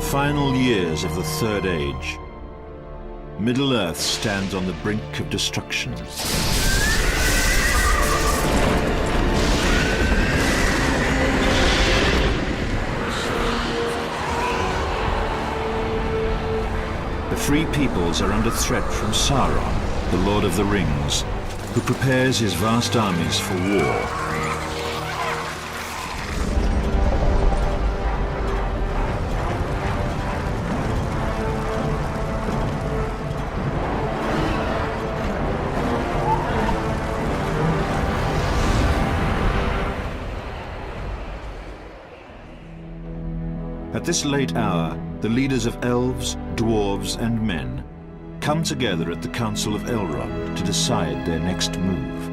final years of the Third Age, Middle-earth stands on the brink of destruction. The Free Peoples are under threat from Sauron, the Lord of the Rings, who prepares his vast armies for war. At this late hour, the leaders of elves, dwarves, and men come together at the Council of Elrond to decide their next move.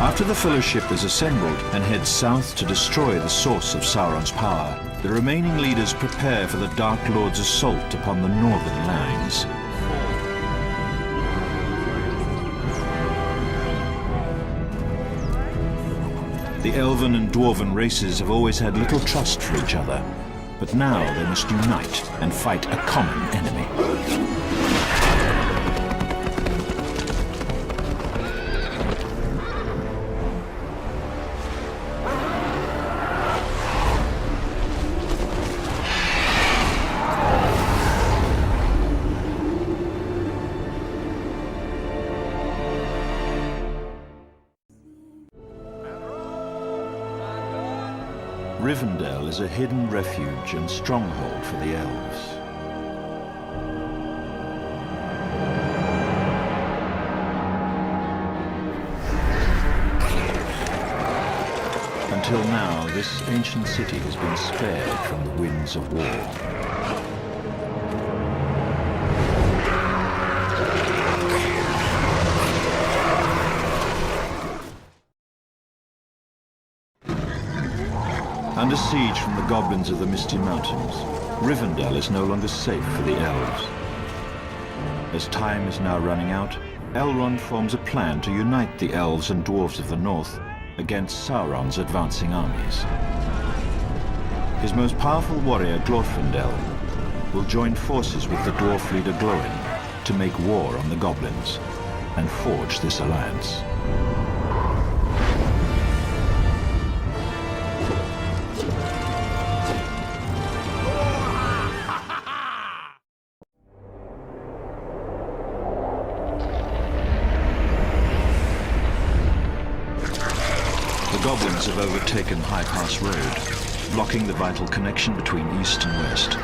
After the Fellowship is assembled and heads south to destroy the source of Sauron's power, the remaining leaders prepare for the Dark Lord's assault upon the northern lands. The elven and dwarven races have always had little trust for each other, but now they must unite and fight a common enemy. Rivendell is a hidden refuge and stronghold for the elves. Until now, this ancient city has been spared from the winds of war. Under siege from the goblins of the Misty Mountains, Rivendell is no longer safe for the elves. As time is now running out, Elrond forms a plan to unite the elves and dwarves of the north against Sauron's advancing armies. His most powerful warrior, Glorfindel, will join forces with the dwarf leader Glóin to make war on the goblins and forge this alliance. The goblins have overtaken High Pass Road, blocking the vital connection between east and west.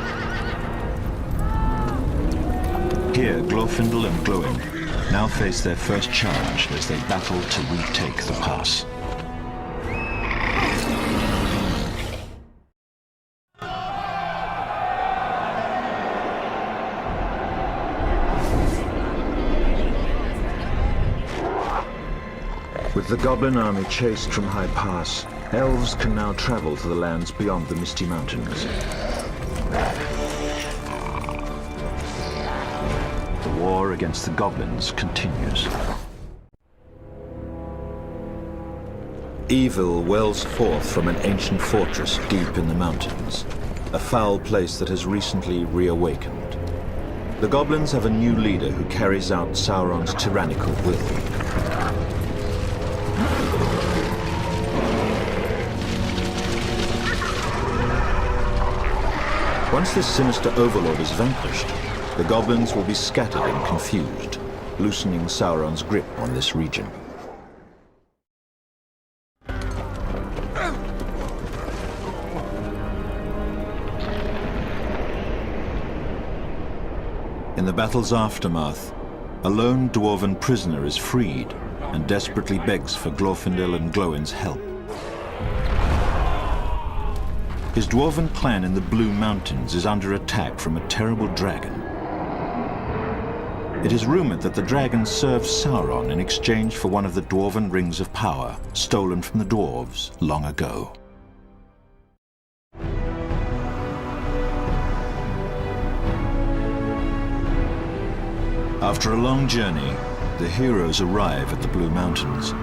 Here, Glorfindel and Glóin now face their first challenge as they battle to retake the pass. With the goblin army chased from High Pass, elves can now travel to the lands beyond the Misty Mountains. The war against the goblins continues. Evil wells forth from an ancient fortress deep in the mountains, a foul place that has recently reawakened. The goblins have a new leader who carries out Sauron's tyrannical will. Once this sinister overlord is vanquished, the goblins will be scattered and confused, loosening Sauron's grip on this region. In the battle's aftermath, a lone dwarven prisoner is freed and desperately begs for Glorfindel and Glóin's help. His dwarven clan in the Blue Mountains is under attack from a terrible dragon. It is rumored that the dragon served Sauron in exchange for one of the dwarven rings of power, stolen from the dwarves long ago. After a long journey, the heroes arrive at the Blue Mountains.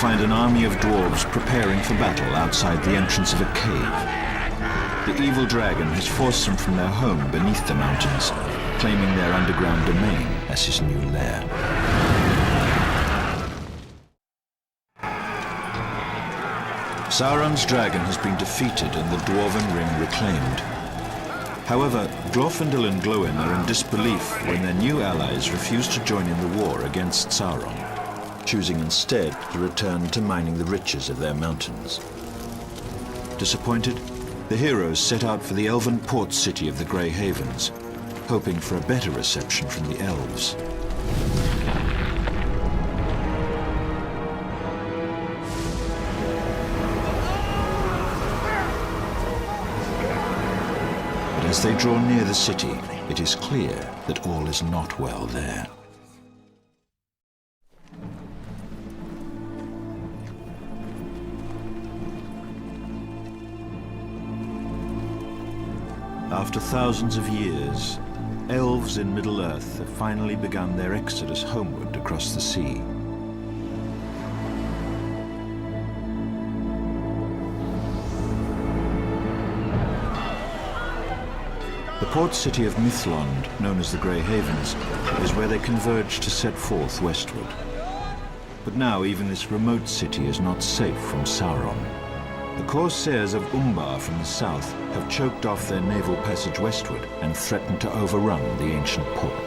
find an army of dwarves preparing for battle outside the entrance of a cave. The evil dragon has forced them from their home beneath the mountains, claiming their underground domain as his new lair. Sauron's dragon has been defeated and the Dwarven Ring reclaimed. However, Glorfindel and Glóin are in disbelief when their new allies refuse to join in the war against Sauron, choosing instead to return to mining the riches of their mountains. Disappointed, the heroes set out for the elven port city of the Grey Havens, hoping for a better reception from the elves. But as they draw near the city, it is clear that all is not well there. After thousands of years, elves in Middle-earth have finally begun their exodus homeward across the sea. The port city of Mithlond, known as the Grey Havens, is where they converge to set forth westward. But now even this remote city is not safe from Sauron. The corsairs of Umbar from the south have choked off their naval passage westward and threatened to overrun the ancient port.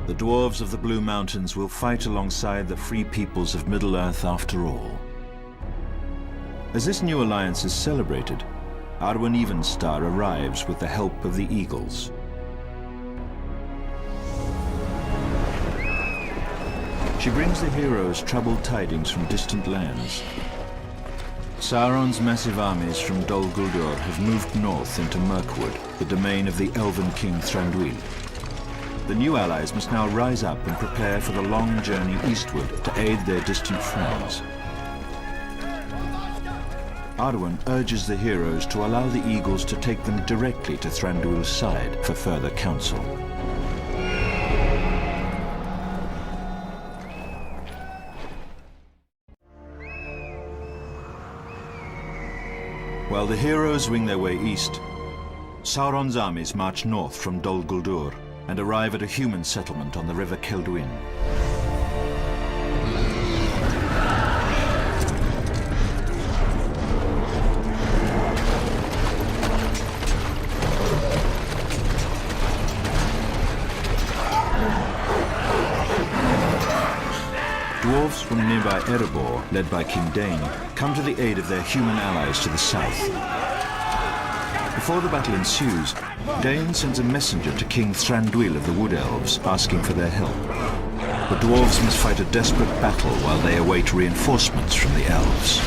The dwarves of the Blue Mountains will fight alongside the free peoples of Middle-earth after all. As this new alliance is celebrated, Arwen Evenstar arrives with the help of the Eagles. She brings the heroes troubled tidings from distant lands. Sauron's massive armies from Dol Guldur have moved north into Mirkwood, the domain of the elven king Thranduil. The new allies must now rise up and prepare for the long journey eastward to aid their distant friends. Arwen urges the heroes to allow the Eagles to take them directly to Thranduil's side for further counsel. While the heroes wing their way east, Sauron's armies march north from Dol Guldur and arrive at a human settlement on the river Celduin. Dwarves from nearby Erebor, led by King Dain, come to the aid of their human allies to the south. Before the battle ensues, Dain sends a messenger to King Thranduil of the Wood Elves, asking for their help. The dwarves must fight a desperate battle while they await reinforcements from the elves.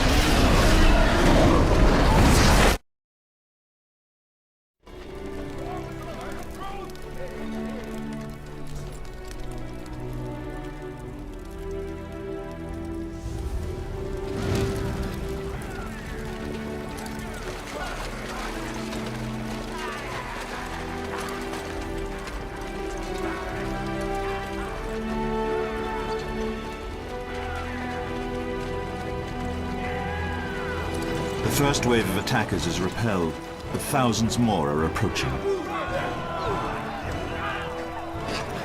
The first wave of attackers is repelled, but thousands more are approaching.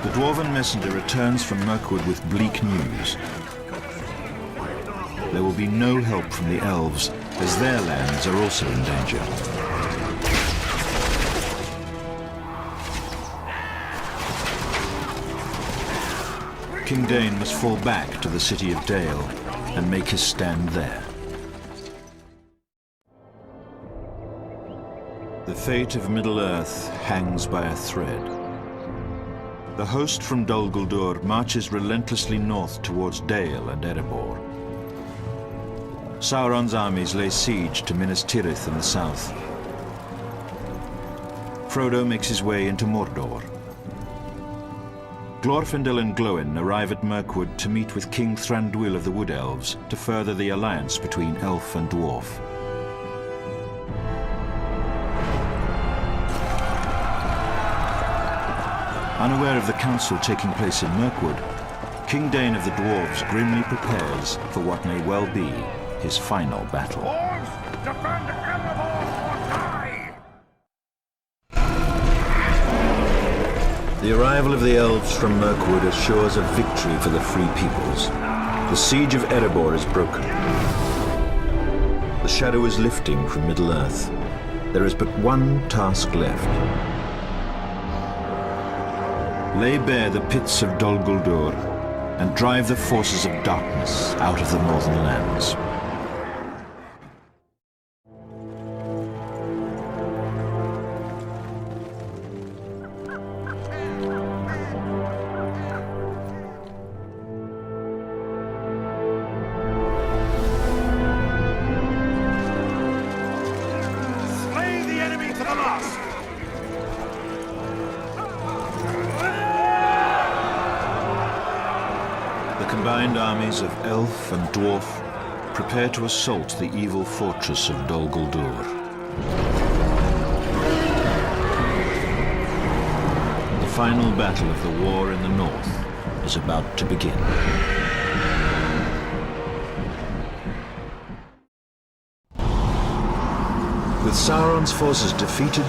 The dwarven messenger returns from Mirkwood with bleak news. There will be no help from the elves, as their lands are also in danger. King Dain must fall back to the city of Dale and make his stand there. The fate of Middle-earth hangs by a thread. The host from Dol Guldur marches relentlessly north towards Dale and Erebor. Sauron's armies lay siege to Minas Tirith in the south. Frodo makes his way into Mordor. Glorfindel and Glóin arrive at Mirkwood to meet with King Thranduil of the Wood Elves to further the alliance between elf and dwarf. Unaware of the council taking place in Mirkwood, King Dane of the Dwarves grimly prepares for what may well be his final battle. Dwarves, defend Erebor or die! The arrival of the elves from Mirkwood assures a victory for the Free Peoples. The siege of Erebor is broken. The shadow is lifting from Middle-earth. There is but one task left. Lay bare the pits of Dol Guldur and drive the forces of darkness out of the northern lands. Slay the enemy to the last! The combined armies of elf and dwarf prepare to assault the evil fortress of Dol Guldur. The final battle of the war in the north is about to begin. With Sauron's forces defeated,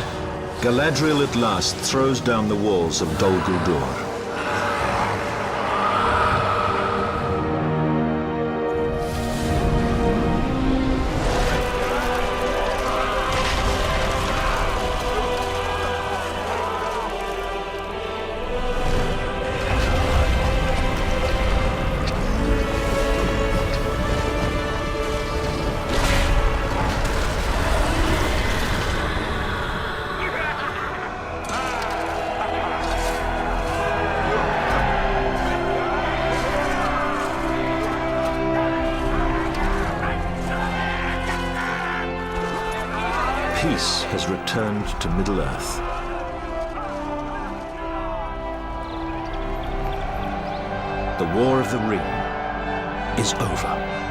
Galadriel at last throws down the walls of Dol Guldur. Peace has returned to Middle-earth. The War of the Ring is over.